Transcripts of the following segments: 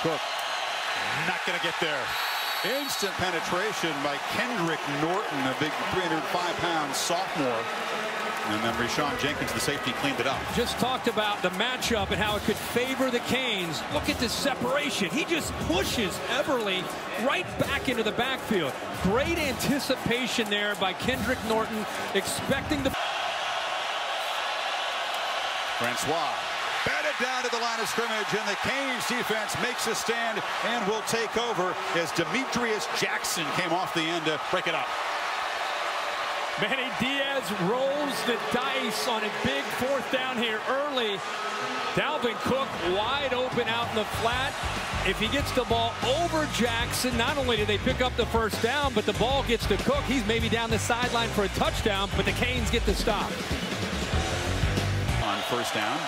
Cook. Not going to get there. Instant penetration by Kendrick Norton, a big 305-pound sophomore. And then Rashawn Jenkins, the safety, cleaned it up. Just talked about the matchup and how it could favor the Canes. Look at the separation. He just pushes Everly right back into the backfield. Great anticipation there by Kendrick Norton, expecting the... Francois batted down to the line of scrimmage, and the Canes defense makes a stand and will take over as Demetrius Jackson came off the end to break it up. Manny Diaz rolls the dice on a big fourth down here early. Dalvin Cook wide open out in the flat. If he gets the ball over Jackson, not only do they pick up the first down, but the ball gets to Cook. He's maybe down the sideline for a touchdown, but the Canes get the stop. On first down.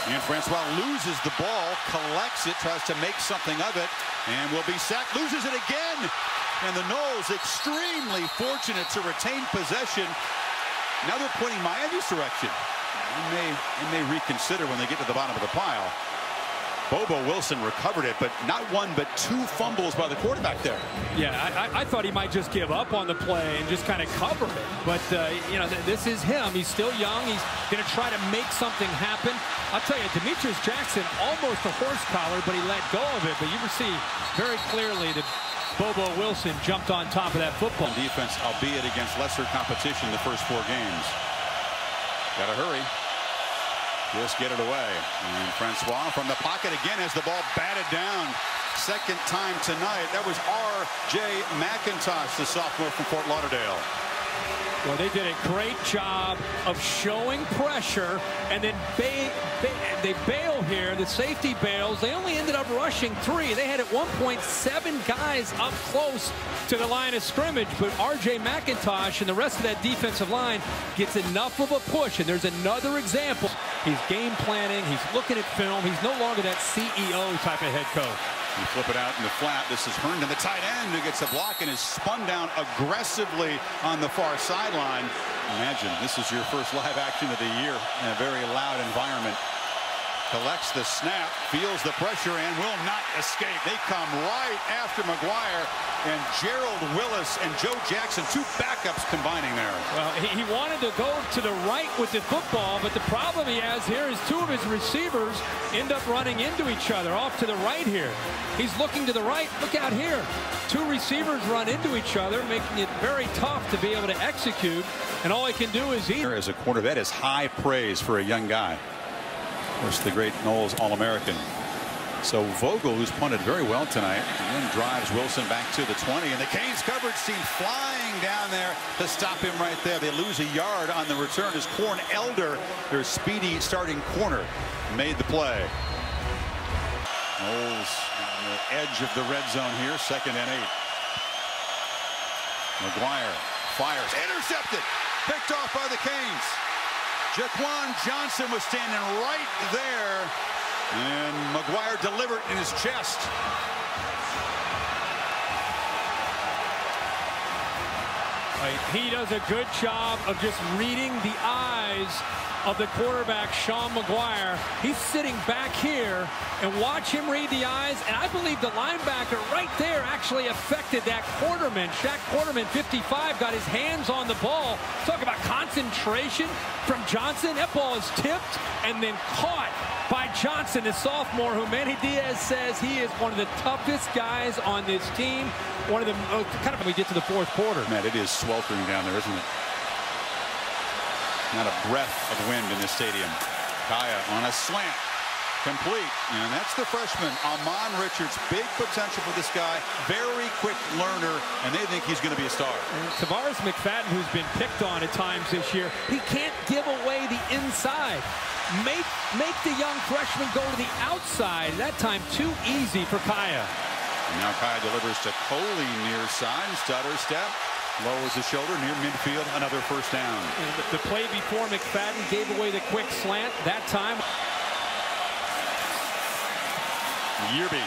And Francois loses the ball, collects it, tries to make something of it, and will be sacked. Loses it again. And the Noles extremely fortunate to retain possession. Now they're pointing Miami's direction. They may reconsider when they get to the bottom of the pile. Bobo Wilson recovered it, but not one but two fumbles by the quarterback there. Yeah, I thought he might just give up on the play and just kind of cover it. But, you know, this is him. He's still young. He's going to try to make something happen. I'll tell you, Demetrius Jackson almost a horse collar, but he let go of it. But you can see very clearly that Bobo Wilson jumped on top of that football. Defense, albeit against lesser competition the first 4 games. Got to hurry. Just get it away. And Francois from the pocket again as the ball batted down. Second time tonight. That was R.J. McIntosh, the sophomore from Fort Lauderdale. Well, they did a great job of showing pressure, and then they bail here. The safety bails. They only ended up rushing 3. They had at one point 7 guys up close to the line of scrimmage, but R.J. McIntosh and the rest of that defensive line gets enough of a push, and there's another example. He's game planning. He's looking at film. He's no longer that CEO type of head coach. You flip it out in the flat. This is Herndon, the tight end, who gets a block and is spun down aggressively on the far sideline. Imagine this is your first live action of the year in a very loud environment. Collects the snap, feels the pressure, and will not escape. They come right after McGuire, and Gerald Willis and Joe Jackson, 2 backups combining there. Well, he wanted to go to the right with the football, but the problem he has here is 2 of his receivers end up running into each other off to the right here. He's looking to the right. Look out here. 2 receivers run into each other, making it very tough to be able to execute, and all he can do is eat. As a corner, that is high praise for a young guy. Of course, the great Noles All-American. So Vogel, who's punted very well tonight, and then drives Wilson back to the 20, and the Canes coverage team flying down there to stop him right there. They lose a yard on the return as Corn Elder, their speedy starting corner, made the play. Noles on the edge of the red zone here, 2nd and 8. McGuire fires, intercepted, picked off by the Canes. Jaquan Johnson was standing right there, and McGuire delivered in his chest. He does a good job of just reading the eyes of the quarterback, Sean McGuire. He's sitting back here, and watch him read the eyes, and I believe the linebacker right there actually affected that Quarterman. Shaq Quarterman, 55, got his hands on the ball. Talk about concentration from Johnson. That ball is tipped and then caught by Johnson, the sophomore, who Manny Diaz says he is one of the toughest guys on this team. One of the kind of when we get to the 4th quarter. Man, it is sweltering down there, isn't it? Not a breath of wind in this stadium. Kaya on a slant. Complete. And that's the freshman, Amon Richards. Big potential for this guy. Very quick learner, and they think he's going to be a star. Tavares McFadden, who's been picked on at times this year, he can't give away the inside. Make the young freshman go to the outside. That time too easy for Kaya. And now Kaya delivers to Coley near side. Stutter step. Lowers the shoulder near midfield. Another first down. The play before McFadden gave away the quick slant. That time. Yearby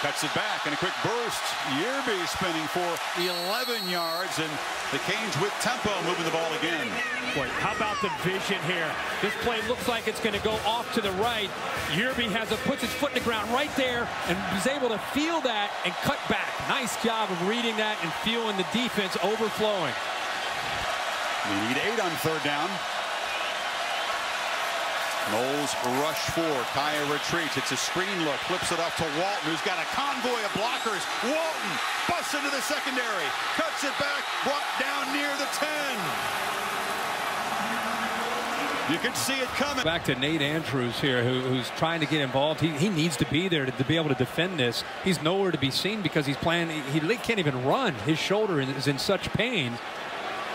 Cuts it back and a quick burst. Yerby spinning for 11 yards, and the Canes with tempo moving the ball again. Boy, how about the vision here? This play looks like it's going to go off to the right. Yerby puts his foot in the ground right there and is able to feel that and cut back. Nice job of reading that and feeling the defense overflowing. We need 8 on third down. Noles rush 4. Kaya retreats. It's a screen look. Flips it off to Walton, who's got a convoy of blockers. Walton busts into the secondary. Cuts it back. Brought down near the 10. You can see it coming. Back to Nate Andrews here, who's trying to get involved. He needs to be there to be able to defend this. He's nowhere to be seen because he's playing. He can't even run. His shoulder is in such pain.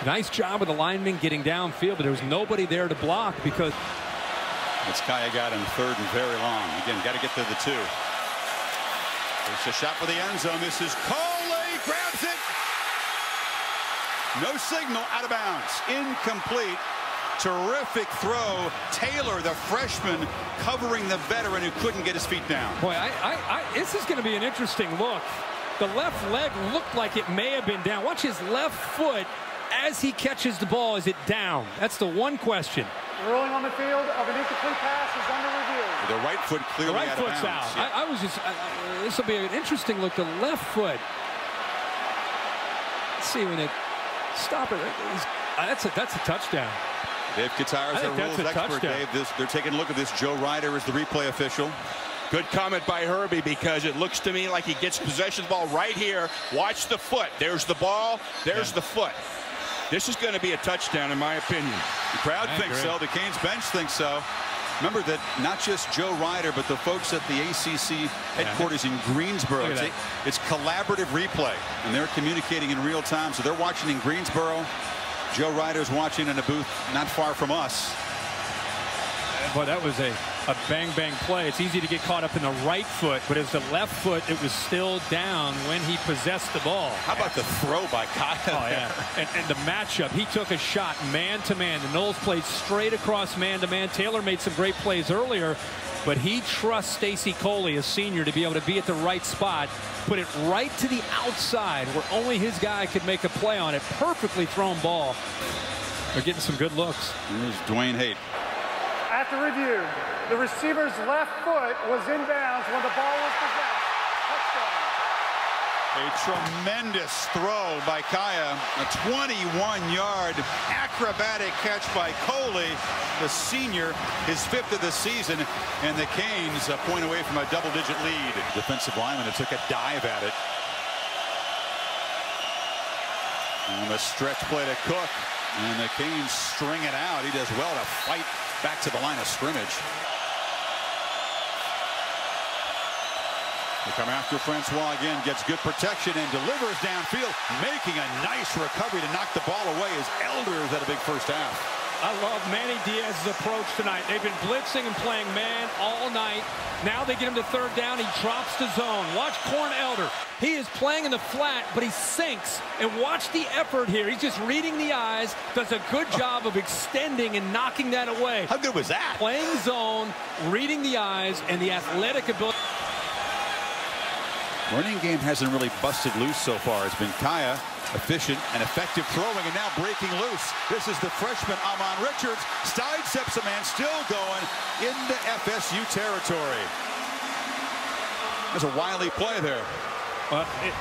Nice job of the lineman getting downfield, but there was nobody there to block because. It's Kaya got him third and very long. Again, got to get to the 2. There's a shot for the end zone. This is Coley. Grabs it. No signal. Out of bounds. Incomplete. Terrific throw. Taylor, the freshman, covering the veteran who couldn't get his feet down. Boy, this is going to be an interesting look. The left leg looked like it may have been down. Watch his left foot as he catches the ball. Is it down? That's the one question. Ruling on the field of an incomplete pass is under review. The right foot clearly out of bounds. The right foot's out. Yeah. This will be an interesting look. The left foot. Let's see when it stop it. That's a touchdown. Dave Katara is a rules expert. Dave, they're taking a look at this. Joe Ryder is the replay official. Good comment by Herbie, because it looks to me like he gets possession of the ball right here. Watch the foot. There's the ball. There's the foot. This is going to be a touchdown, in my opinion. The crowd thinks so. The Canes bench thinks so. Remember that not just Joe Ryder, but the folks at the ACC headquarters in Greensboro. It's collaborative replay, and they're communicating in real time. So they're watching in Greensboro. Joe Ryder's watching in a booth not far from us. Boy, that was a bang-bang play. It's easy to get caught up in the right foot, but as the left foot, it was still down when he possessed the ball. How about the throw by Kaya? Oh, yeah. And the matchup, he took a shot man-to-man. The Noles played straight across man-to-man. Taylor made some great plays earlier, but he trusts Stacy Coley, a senior, to be able to be at the right spot, put it right to the outside where only his guy could make a play on it. Perfectly thrown ball. They're getting some good looks. Here's Dwayne Haight. After review, the receiver's left foot was inbounds when the ball was possessed. Touchdown. A tremendous throw by Kaya. A 21-yard acrobatic catch by Coley, the senior, his 5th of the season, and the Canes a point away from a double-digit lead. Defensive lineman that took a dive at it. And the stretch play to Cook. And the Canes string it out. He does well to fight back to the line of scrimmage. They come after Francois again, gets good protection and delivers downfield, making a nice recovery to knock the ball away as Elders had a big first half. I love Manny Diaz's approach tonight. They've been blitzing and playing man all night. Now they get him to third down. He drops the zone. Watch Corn Elder. He is playing in the flat, but he sinks. And watch the effort here. He's just reading the eyes. Does a good job of extending and knocking that away. How good was that? Playing zone, reading the eyes, and the athletic ability. Running game hasn't really busted loose so far. It's been Kaya, efficient and effective throwing, and now breaking loose. This is the freshman Amon Richards. Sidesteps a man, still going into FSU territory. There's a wily play there.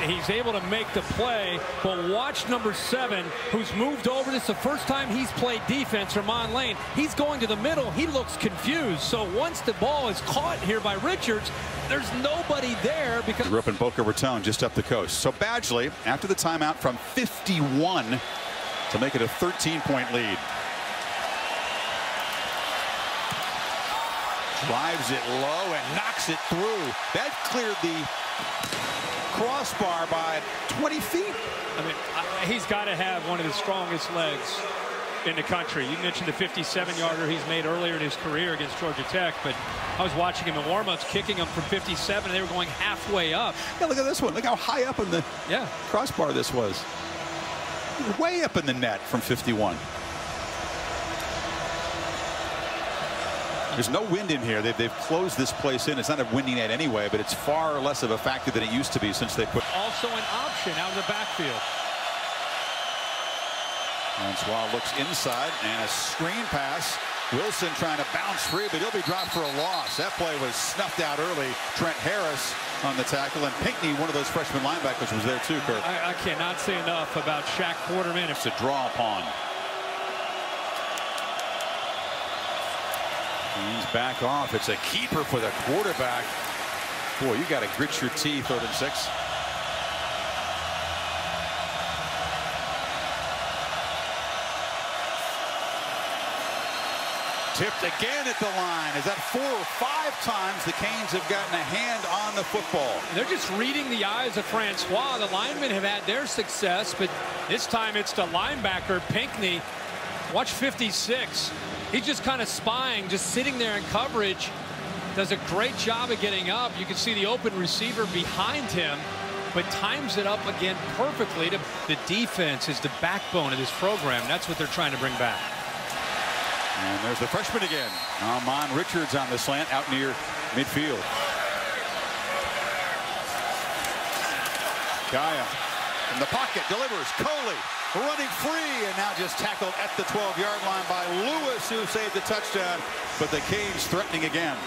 He's able to make the play, but watch number 7, who's moved over. This is the first time he's played defense, Ramon Lane. He's going to the middle. He looks confused. So once the ball is caught here by Richards, there's nobody there because... Grew up in Boca Raton, just up the coast. So Badgley, after the timeout, from 51 to make it a 13-point lead. Drives it low and knocks it through. That cleared the crossbar by 20 feet. I mean, he's got to have one of the strongest legs in the country. You mentioned the 57-yarder he's made earlier in his career against Georgia Tech, but I was watching him in warm-ups, kicking him from 57, and they were going halfway up. Yeah, look at this one. Look how high up in the crossbar this was. Way up in the net from 51. There's no wind in here. They've closed this place in. It's not a windy night anyway, but it's far less of a factor than it used to be since they put. Also an option out of the backfield. Francois looks inside and a screen pass. Wilson trying to bounce free, but he'll be dropped for a loss. That play was snuffed out early. Trent Harris on the tackle, and Pinckney, one of those freshman linebackers, was there too, Kirk. I cannot say enough about Shaq Quarterman. It's a draw upon. He's back off. It's a keeper for the quarterback. Boy, you got to grit your teeth. 3rd and 6. Tipped again at the line. Is that 4 or 5 times the Canes have gotten a hand on the football? They're just reading the eyes of Francois. The linemen have had their success, but this time it's the linebacker, Pinckney. Watch 56. He's just kind of spying, just sitting there in coverage. Does a great job of getting up. You can see the open receiver behind him, but times it up again perfectly. The defense is the backbone of this program. That's what they're trying to bring back. And there's the freshman again. Amon Richards on the slant out near midfield. Kaya in the pocket delivers. Coley running free and now just tackled at the 12-yard line by Lewis, who saved the touchdown. But the Canes threatening again.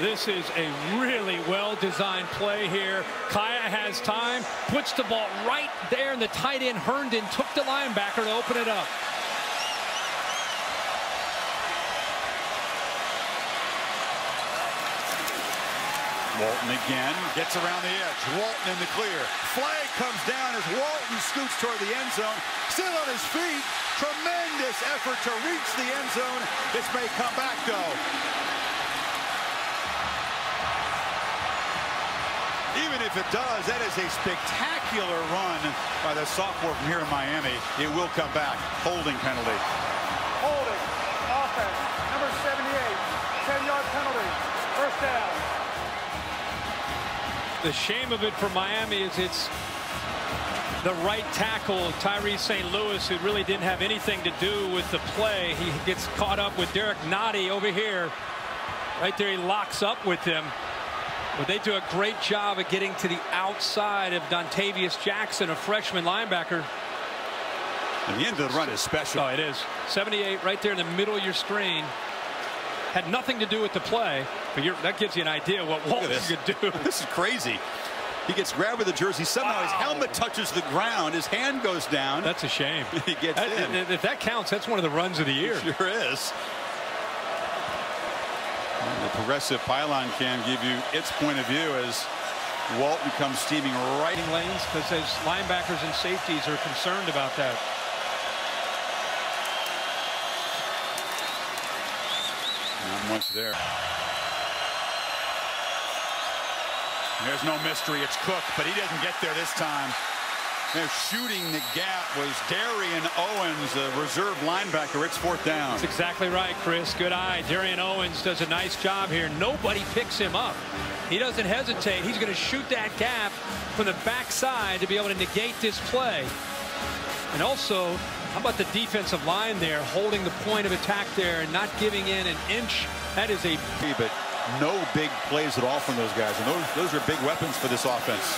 This is a really well-designed play here. Kaya has time, puts the ball right there, and the tight end Herndon took the linebacker to open it up. Walton again gets around the edge. Walton in the clear. Flag comes down as Walton scoots toward the end zone. Still on his feet. Tremendous effort to reach the end zone. This may come back though. Even if it does, that is a spectacular run by the sophomore from here in Miami. It will come back. Holding penalty. Holding. Offense. Number 78. 10-yard penalty. First down. The shame of it for Miami is it's the right tackle, Tyree St. Louis, who really didn't have anything to do with the play. He gets caught up with Derek Nottie over here. Right there, he locks up with him. But they do a great job of getting to the outside of Dontavius Jackson, a freshman linebacker. And the end of the run is special. Oh, it is. 78 right there in the middle of your screen. Had nothing to do with the play, but that gives you an idea what Walton's going to do. This is crazy. He gets grabbed with the jersey. Somehow his helmet touches the ground. His hand goes down. That's a shame. He gets in. If that counts, that's one of the runs of the year. It sure is. And the progressive pylon cam give you its point of view as Walton comes steaming right in lanes, because his linebackers and safeties are concerned about that. Not much there. There's no mystery. It's Cook, but he doesn't get there this time. They're shooting the gap was Darian Owens, a reserve linebacker. It's 4th down. That's exactly right, Chris. Good eye. Darian Owens does a nice job here. Nobody picks him up. He doesn't hesitate. He's going to shoot that gap from the backside to be able to negate this play. And also, how about the defensive line there, holding the point of attack there and not giving in an inch? That is a... But no big plays at all from those guys. And those are big weapons for this offense.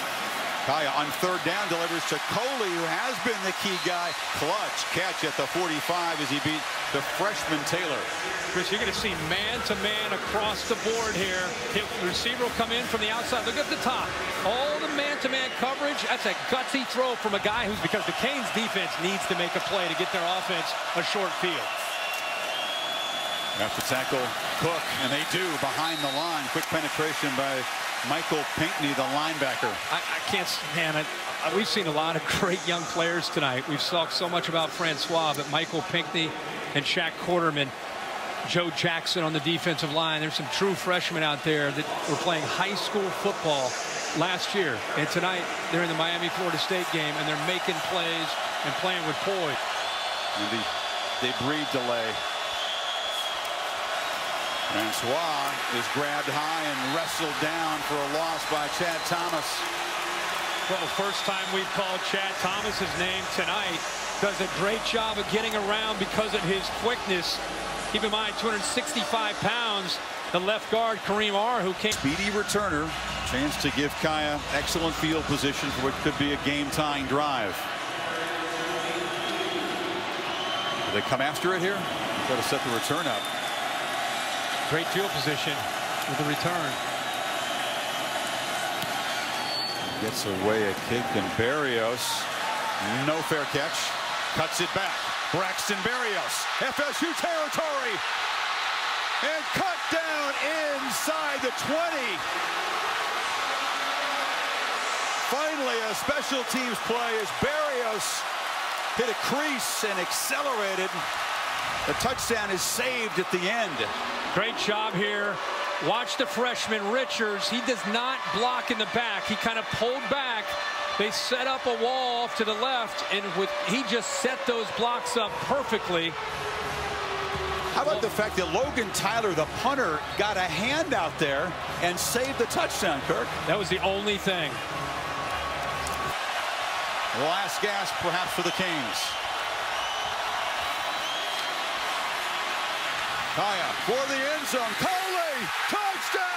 Kaya on 3rd down delivers to Coley, who has been the key guy. Clutch catch at the 45 as he beat the freshman Taylor. Chris, you're going to see man-to-man across the board here. The receiver will come in from the outside. Look at the top. All the man-to-man coverage. That's a gutsy throw from a guy who's, because the Canes defense needs to make a play to get their offense a short field. Have to tackle Cook, and they do behind the line. Quick penetration by Michael Pinckney, the linebacker. I can't stand it. We've seen a lot of great young players tonight. We've talked so much about Francois, but Michael Pinckney and Shaq Quarterman, Joe Jackson on the defensive line. There's some true freshmen out there that were playing high school football last year. And tonight, they're in the Miami-Florida State game, and they're making plays and playing with poise. And they breed delay. Francois is grabbed high and wrestled down for a loss by Chad Thomas. Well, first time we've called Chad Thomas's name tonight. Does a great job of getting around because of his quickness. Keep in mind, 265 pounds. The left guard, Kareem R, who came. Speedy returner. Chance to give Kaya excellent field position for what could be a game-tying drive. Do they come after it here? Try to set the return up. Great field position with the return. Gets away a kick, and Berrios, no fair catch, cuts it back. Braxton Berrios, FSU territory, and cut down inside the 20. Finally, a special teams play as Berrios hit a crease and accelerated. The touchdown is saved at the end. Great job here. Watch the freshman Richards. He does not block in the back. He kind of pulled back. They set up a wall off to the left, and he just set those blocks up perfectly. How about the fact that Logan Tyler, the punter, got a hand out there and saved the touchdown, Kirk? That was the only thing. Last gasp, perhaps, for the Canes. Kaya for the end zone. Coley, touchdown!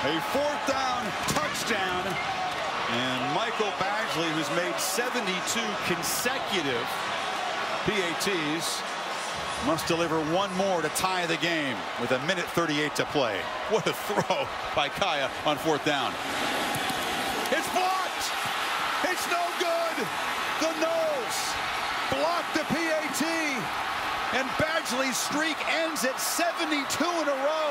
A fourth down touchdown, and Michael Badgley, who's made 72 consecutive PATs, must deliver one more to tie the game with 1:38 to play. What a throw by Kaya on fourth down. It's blocked. It's no good. The Noles blocked the PAT, and Badgley's streak ends at 72 in a row.